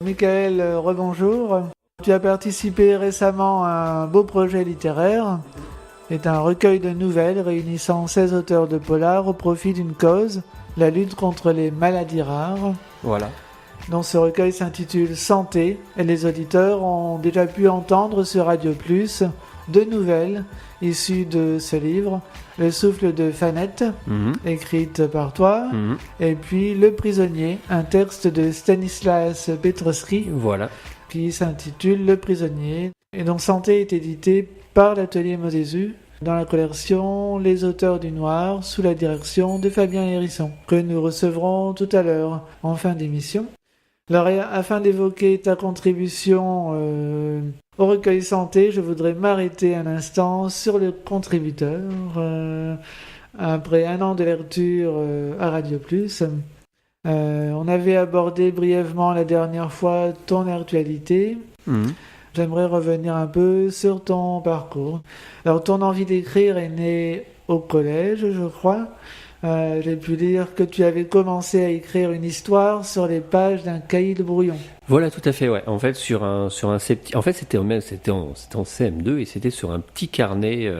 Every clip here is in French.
Michael, rebonjour. Tu as participé récemment à un beau projet littéraire. C'est un recueil de nouvelles réunissant 16 auteurs de polar au profit d'une cause, la lutte contre les maladies rares. Voilà. Donc ce recueil s'intitule Santé et les auditeurs ont déjà pu entendre sur Radio Plus deux nouvelles issues de ce livre. Le souffle de Fanette, écrite par toi, et puis Le prisonnier, un texte de Stanislas Petrovski, Voilà. qui s'intitule Le prisonnier. Et donc Santé est édité par l'Atelier Mosésu dans la collection Les auteurs du noir sous la direction de Fabien Hérisson, que nous recevrons tout à l'heure en fin d'émission. Alors, afin d'évoquer ta contribution au recueil Santé, je voudrais m'arrêter un instant sur le contributeur. Après un an de lecture à Radio Plus, on avait abordé brièvement la dernière fois ton actualité. J'aimerais revenir un peu sur ton parcours. Alors, ton envie d'écrire est née au collège, je crois. J'ai pu lire que tu avais commencé à écrire une histoire sur les pages d'un cahier de brouillon. Voilà, tout à fait, ouais. En fait, c'était en CM2 et c'était sur un petit carnet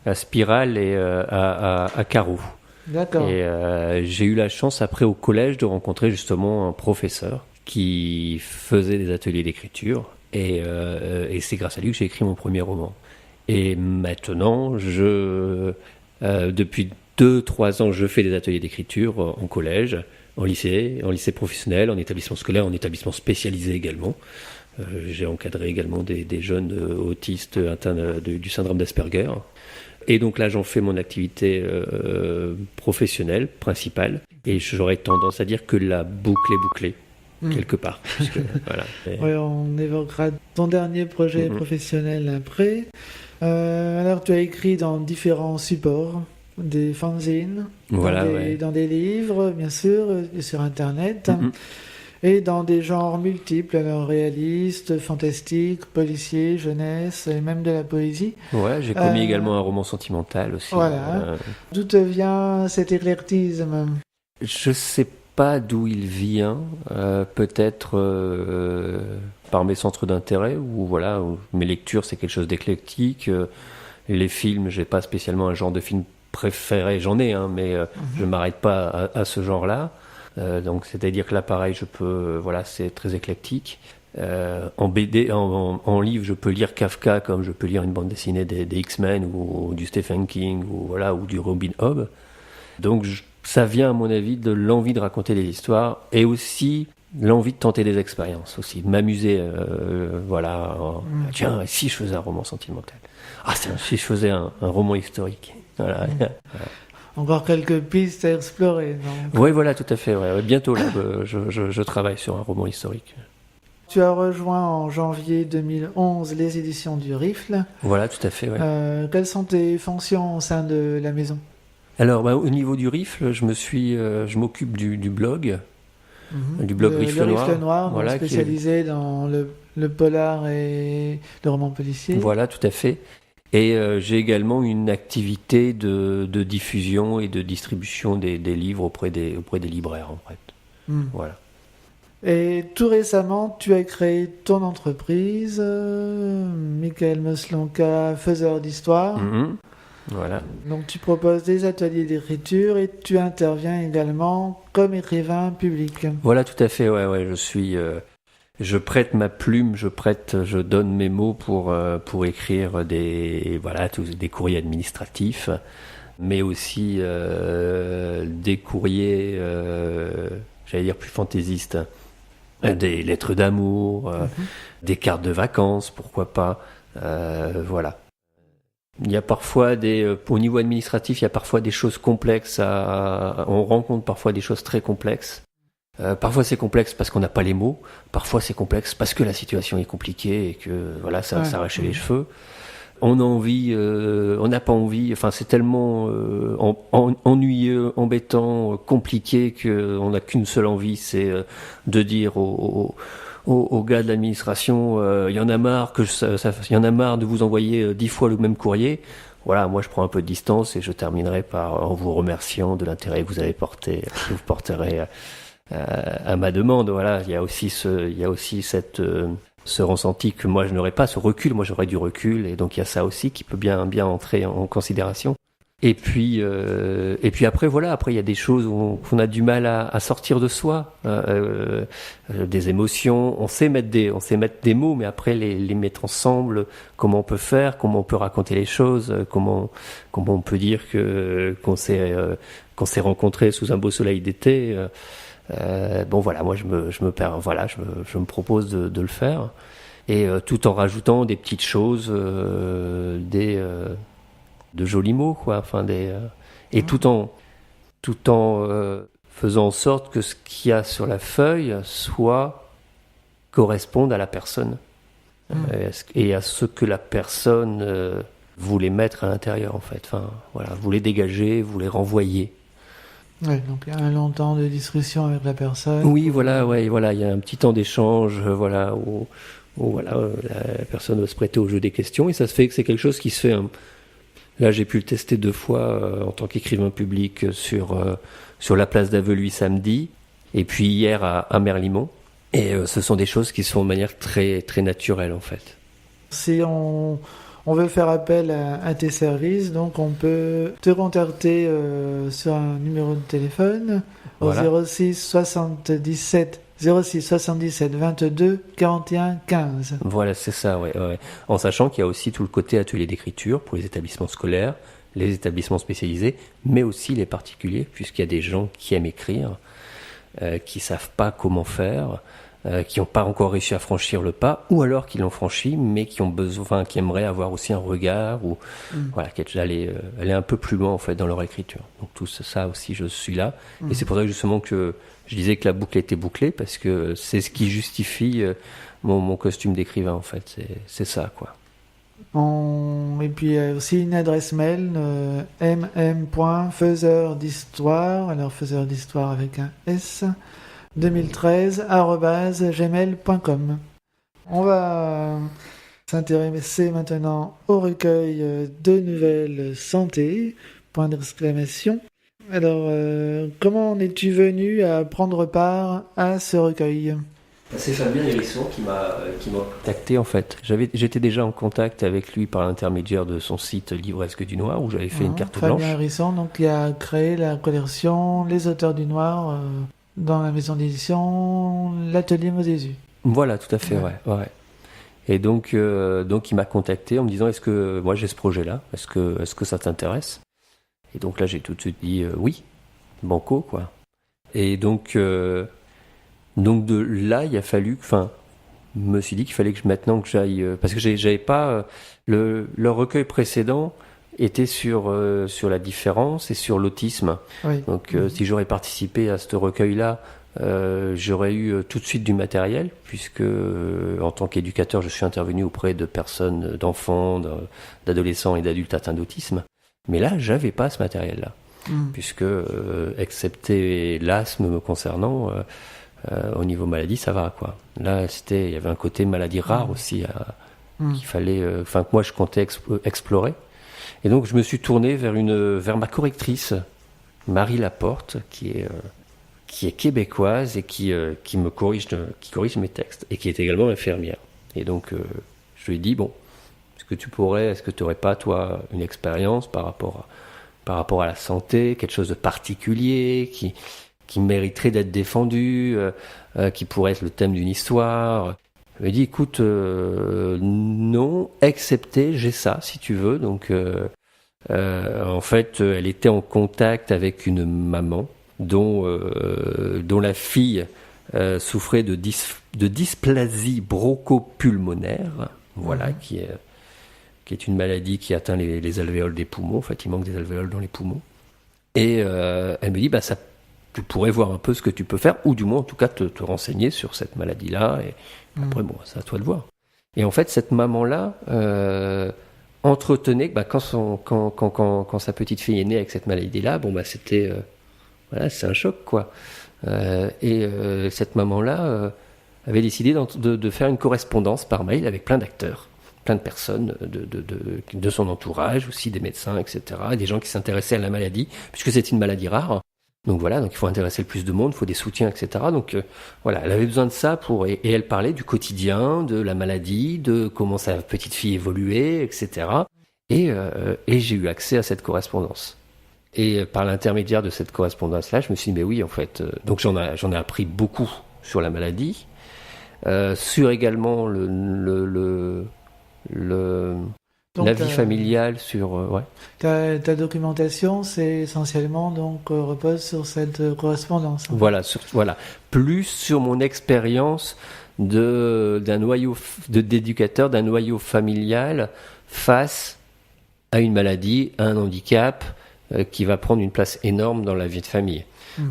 à spirale et à carreaux. D'accord. Et j'ai eu la chance après au collège de rencontrer justement un professeur qui faisait des ateliers d'écriture et c'est grâce à lui que j'ai écrit mon premier roman. Et maintenant, depuis 2-3 ans, je fais des ateliers d'écriture en collège, en lycée professionnel, en établissement scolaire, en établissement spécialisé également. J'ai encadré également des jeunes autistes atteints du syndrome d'Asperger. Et donc là, j'en fais mon activité professionnelle, principale. Et j'aurais tendance à dire que la boucle est bouclée, quelque part. Puisque, voilà. Oui, on évoquera ton dernier projet professionnel après. Alors, tu as écrit dans différents supports. Des fanzines, voilà, dans des livres, bien sûr, et sur Internet, et dans des genres multiples, alors réalistes, fantastiques, policiers, jeunesse, et même de la poésie. Ouais, j'ai commis également un roman sentimental aussi. Voilà. D'où te vient cet éclectisme ? Je sais pas d'où il vient, peut-être par mes centres d'intérêt, ou voilà, mes lectures c'est quelque chose d'éclectique. Les films, j'ai pas spécialement un genre de film préféré, j'en ai, mais je m'arrête pas à ce genre-là. Donc, c'est-à-dire que là, pareil, c'est très éclectique. En BD, en livre, je peux lire Kafka comme je peux lire une bande dessinée des X-Men ou du Stephen King ou du Robin Hood. Donc, ça vient, à mon avis, de l'envie de raconter des histoires et aussi l'envie de tenter des expériences aussi, de m'amuser. Tiens, si je faisais un roman sentimental. Si je faisais un roman historique. Voilà. Encore quelques pistes à explorer. Oui, voilà, tout à fait. Ouais. Bientôt, là, je travaille sur un roman historique. Tu as rejoint en janvier 2011 les éditions du Rifle. Voilà, tout à fait. Ouais. Quelles sont tes fonctions au sein de la maison ? Alors, au niveau du Rifle, je m'occupe du blog, du blog Rifle Noir. Rifle Noir, voilà, spécialisé dans le polar et le roman policier. Voilà, tout à fait. Et j'ai également une activité de diffusion et de distribution des livres auprès des libraires, en fait. Voilà. Et tout récemment, tu as créé ton entreprise, Michael Moslonka, faiseur d'histoire. Voilà. Donc tu proposes des ateliers d'écriture et tu interviens également comme écrivain public. Voilà, tout à fait. Ouais, je prête ma plume, je donne mes mots pour écrire des courriers administratifs, mais aussi des courriers, j'allais dire plus fantaisistes, des lettres d'amour, des cartes de vacances, pourquoi pas, voilà. Il y a parfois au niveau administratif, il y a parfois des choses complexes on rencontre parfois des choses très complexes. Parfois c'est complexe parce qu'on n'a pas les mots, parfois c'est complexe parce que la situation est compliquée et que ça s'arrache les cheveux. On a envie, on n'a pas envie, enfin c'est tellement ennuyeux, embêtant, compliqué qu'on n'a qu'une seule envie, c'est de dire aux gars de l'administration, il y en a marre de vous envoyer 10 fois le même courrier. Voilà, moi je prends un peu de distance et je terminerai en vous remerciant de l'intérêt que vous avez porté, que vous porterez à ma demande. Voilà, il y a aussi ce ressenti que moi je n'aurais pas, ce recul. Moi j'aurais du recul, et donc il y a ça aussi qui peut bien entrer en considération. Et puis après voilà, après il y a des choses qu'on a du mal à sortir de soi, des émotions. On sait mettre des mots, mais après les mettre ensemble, comment on peut faire, comment on peut raconter les choses, comment on peut dire qu'on s'est rencontrés sous un beau soleil d'été. Bon voilà, moi je me propose de le faire, et tout en rajoutant des petites choses, de jolis mots, quoi. Enfin et tout en faisant en sorte que ce qu'il y a sur la feuille corresponde à la personne, et à ce que la personne voulait mettre à l'intérieur, en fait. Enfin voilà, voulait dégager, voulait renvoyer. Ouais, donc il y a un long temps de discussion avec la personne. Oui, voilà, il y a un petit temps d'échange, voilà, où la personne va se prêter au jeu des questions, et ça se fait que c'est quelque chose qui se fait. Là, j'ai pu le tester 2 fois en tant qu'écrivain public sur la place d'Aveluy samedi, et puis hier à Merlimont. Et ce sont des choses qui se font de manière très, très naturelle, en fait. Si on veut faire appel à tes services, donc on peut te contacter sur un numéro de téléphone au 06 77 22 41 15. Voilà, c'est ça, ouais. En sachant qu'il y a aussi tout le côté atelier d'écriture pour les établissements scolaires, les établissements spécialisés, mais aussi les particuliers, puisqu'il y a des gens qui aiment écrire, qui savent pas comment faire, qui n'ont pas encore réussi à franchir le pas, ou alors qui l'ont franchi, mais qui ont besoin, qui aimeraient avoir aussi un regard, ou voilà, aller un peu plus loin, en fait, dans leur écriture. Donc tout ça aussi, je suis là, et c'est pour ça justement que je disais que la boucle était bouclée, parce que c'est ce qui justifie mon costume d'écrivain, en fait. C'est ça, quoi. Et puis il y a aussi une adresse mail, mm.faiseur d'histoire, alors faiseur d'histoire avec un S, 2013@gmail.com. On va s'intéresser maintenant au recueil de nouvelles santé, point d'exclamation. Alors, comment en es-tu venu à prendre part à ce recueil ? C'est Fabien Hérisson qui m'a contacté, en fait. J'étais déjà en contact avec lui par l'intermédiaire de son site Livresque du Noir, où j'avais fait une carte blanche. Fabien Hérisson, donc, qui a créé la collection Les Auteurs du Noir dans la maison d'édition L'Atelier Modésu. Voilà, tout à fait, ouais. Et donc il m'a contacté en me disant, est-ce que moi j'ai ce projet-là, est-ce que ça t'intéresse ? Et donc là, j'ai tout de suite dit oui, banco, quoi. Et donc de là, il a fallu, me suis dit qu'il fallait que maintenant que j'aille, parce que j'avais pas le recueil précédent était sur la différence et sur l'autisme. Oui. Donc si j'aurais participé à ce recueil-là, j'aurais eu tout de suite du matériel, puisque en tant qu'éducateur, je suis intervenu auprès de personnes, d'enfants, d'adolescents et d'adultes atteints d'autisme. Mais là, j'avais pas ce matériel-là, puisque, excepté l'asthme me concernant, au niveau maladie, ça va, quoi. Là, il y avait un côté maladie rare aussi qu'il fallait, que moi je comptais explorer. Et donc, je me suis tourné vers ma correctrice, Marie Laporte, qui est québécoise et qui corrige mes textes, et qui est également infirmière. Et donc, je lui ai dit, bon, est-ce que tu aurais pas, toi, une expérience par rapport à la santé, quelque chose de particulier, qui mériterait d'être défendu, qui pourrait être le thème d'une histoire. Je lui ai dit, écoute, non, excepté, j'ai ça, si tu veux. Donc, en fait, elle était en contact avec une maman dont la fille souffrait de dysplasie bronchopulmonaire, voilà, qui est une maladie qui atteint les alvéoles des poumons. En fait, il manque des alvéoles dans les poumons. Et elle me dit, tu pourrais voir un peu ce que tu peux faire, ou du moins, en tout cas, te renseigner sur cette maladie-là. Et après, bon, c'est à toi de voir. Et en fait, cette maman-là entretenait, quand sa petite fille est née avec cette maladie-là, c'était c'est un choc, quoi. Et cette maman-là avait décidé de faire une correspondance par mail avec plein d'acteurs, plein de personnes de son entourage, aussi des médecins, etc., des gens qui s'intéressaient à la maladie, puisque c'est une maladie rare. Donc voilà, donc il faut intéresser le plus de monde, il faut des soutiens, etc. Donc voilà, elle avait besoin de ça et elle parlait du quotidien, de la maladie, de comment sa petite fille évoluait, etc. Et j'ai eu accès à cette correspondance. Et par l'intermédiaire de cette correspondance-là, je me suis dit, mais oui, en fait, donc j'en ai appris beaucoup sur la maladie, sur également Donc, la vie familiale, sur ouais. Ta documentation, c'est essentiellement donc repose sur cette correspondance. Voilà, voilà, plus sur mon expérience d'un noyau d'éducateur, d'un noyau familial face à une maladie, à un handicap qui va prendre une place énorme dans la vie de famille.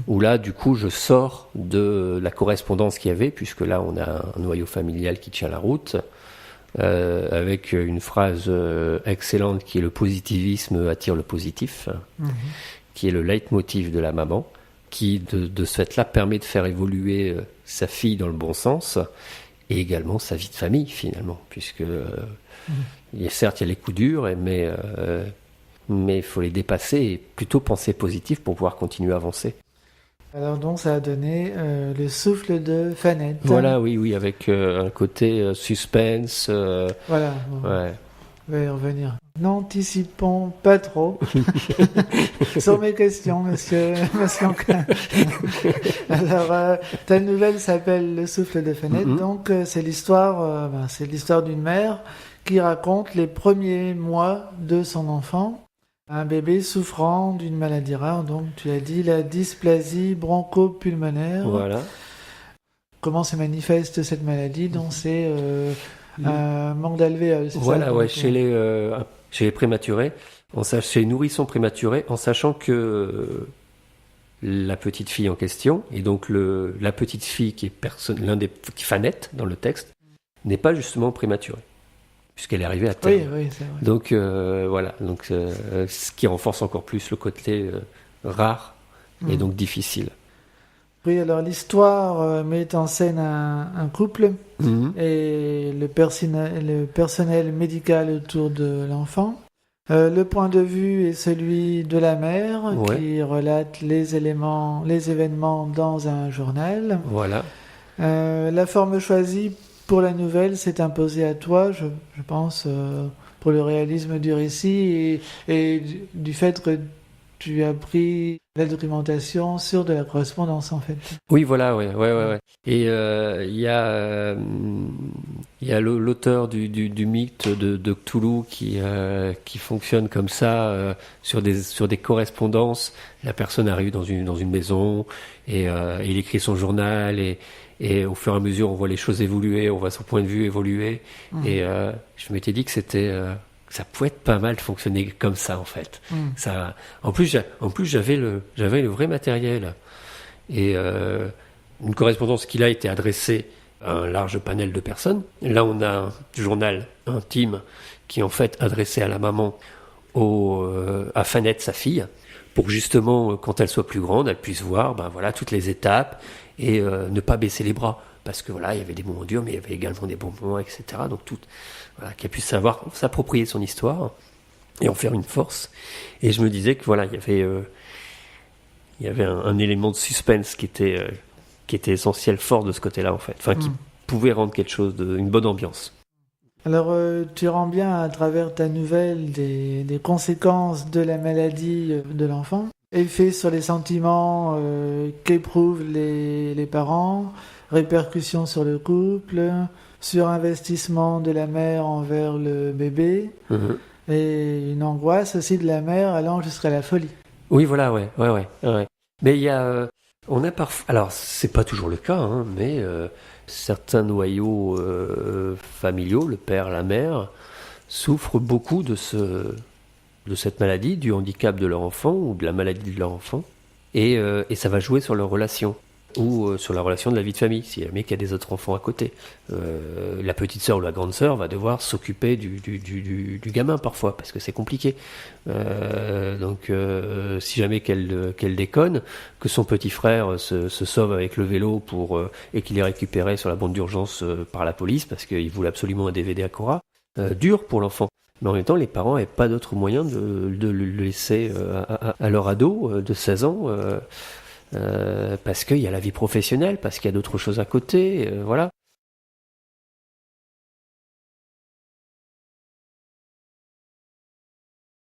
Où là, du coup, je sors de la correspondance qu'il y avait, puisque là, on a un noyau familial qui tient la route, avec une phrase excellente qui est le positivisme attire le positif, qui est le leitmotiv de la maman, qui, de ce fait-là, permet de faire évoluer sa fille dans le bon sens, et également sa vie de famille, finalement, puisque certes, il y a les coups durs, mais il faut les dépasser et plutôt penser positif pour pouvoir continuer à avancer. Alors donc ça a donné le souffle de Fanette. Voilà, oui, avec un côté suspense. Voilà, ouais. On va y revenir. N'anticipons pas trop sur mes questions, monsieur Mascanca. Alors, ta nouvelle s'appelle Le souffle de Fanette, donc c'est l'histoire d'une mère qui raconte les premiers mois de son enfant. Un bébé souffrant d'une maladie rare, donc tu as dit la dysplasie bronchopulmonaire. Voilà. Comment se manifeste cette maladie? Donc c'est un manque d'alvéoles, c'est voilà, ça? Ouais, chez les prématurés, chez les nourrissons prématurés, en sachant que la petite fille en question, et donc la petite fille qui est Fanette dans le texte, n'est pas justement prématurée, puisqu'elle est arrivée à terme. Oui, c'est vrai. Donc voilà, ce qui renforce encore plus le côté rare et donc difficile. Oui, alors l'histoire met en scène un couple et le personnel médical autour de l'enfant. Le point de vue est celui de la mère qui relate les événements dans un journal. Voilà. La forme choisie pour la nouvelle s'est imposée à toi, je pense, pour le réalisme du récit et du fait que tu as pris la documentation sur de la correspondance, en fait. Oui, voilà, ouais. Et il y a l'auteur du mythe de Cthulhu qui fonctionne comme ça sur des correspondances. La personne arrive dans une maison et il écrit son journal et au fur et à mesure on voit les choses évoluer, on voit son point de vue évoluer. Et je m'étais dit que ça pouvait être pas mal de fonctionner comme ça, en fait. Ça, en plus j'avais le vrai matériel et une correspondance qui a été adressée à un large panel de personnes. Là, on a un journal intime qui est en fait adressé à la maman, à Fanette, sa fille, pour justement, quand elle soit plus grande, elle puisse voir, toutes les étapes et ne pas baisser les bras. Parce que voilà, il y avait des moments durs, mais il y avait également des bons moments, etc. Donc qu'elle puisse savoir s'approprier son histoire et en faire une force. Et je me disais que voilà, il y avait un élément de suspense qui était essentiel, fort de ce côté-là, en fait. Qui pouvait rendre une bonne ambiance. Alors, tu rends bien à travers ta nouvelle des conséquences de la maladie de l'enfant, effet sur les sentiments qu'éprouvent les parents, répercussions sur le couple, surinvestissement de la mère envers le bébé, et une angoisse aussi de la mère allant jusqu'à la folie. Oui, voilà, ouais. Mais il y a, on a parfois, alors c'est pas toujours le cas, mais certains noyaux familiaux, le père, la mère, souffrent beaucoup de cette maladie, du handicap de leur enfant ou de la maladie de leur enfant, et ça va jouer sur leur relation ou sur la relation de la vie de famille, si jamais il y a des autres enfants à côté. La petite sœur ou la grande sœur va devoir s'occuper du gamin parfois, parce que c'est compliqué. Si jamais qu'elle déconne, que son petit frère se sauve avec le vélo et qu'il est récupéré sur la bande d'urgence par la police, parce qu'il voulait absolument un DVD à Cora, dur pour l'enfant. Mais en même temps, les parents n'avaient pas d'autre moyen de le laisser à leur ado de 16 ans parce qu'il y a la vie professionnelle, parce qu'il y a d'autres choses à côté, voilà.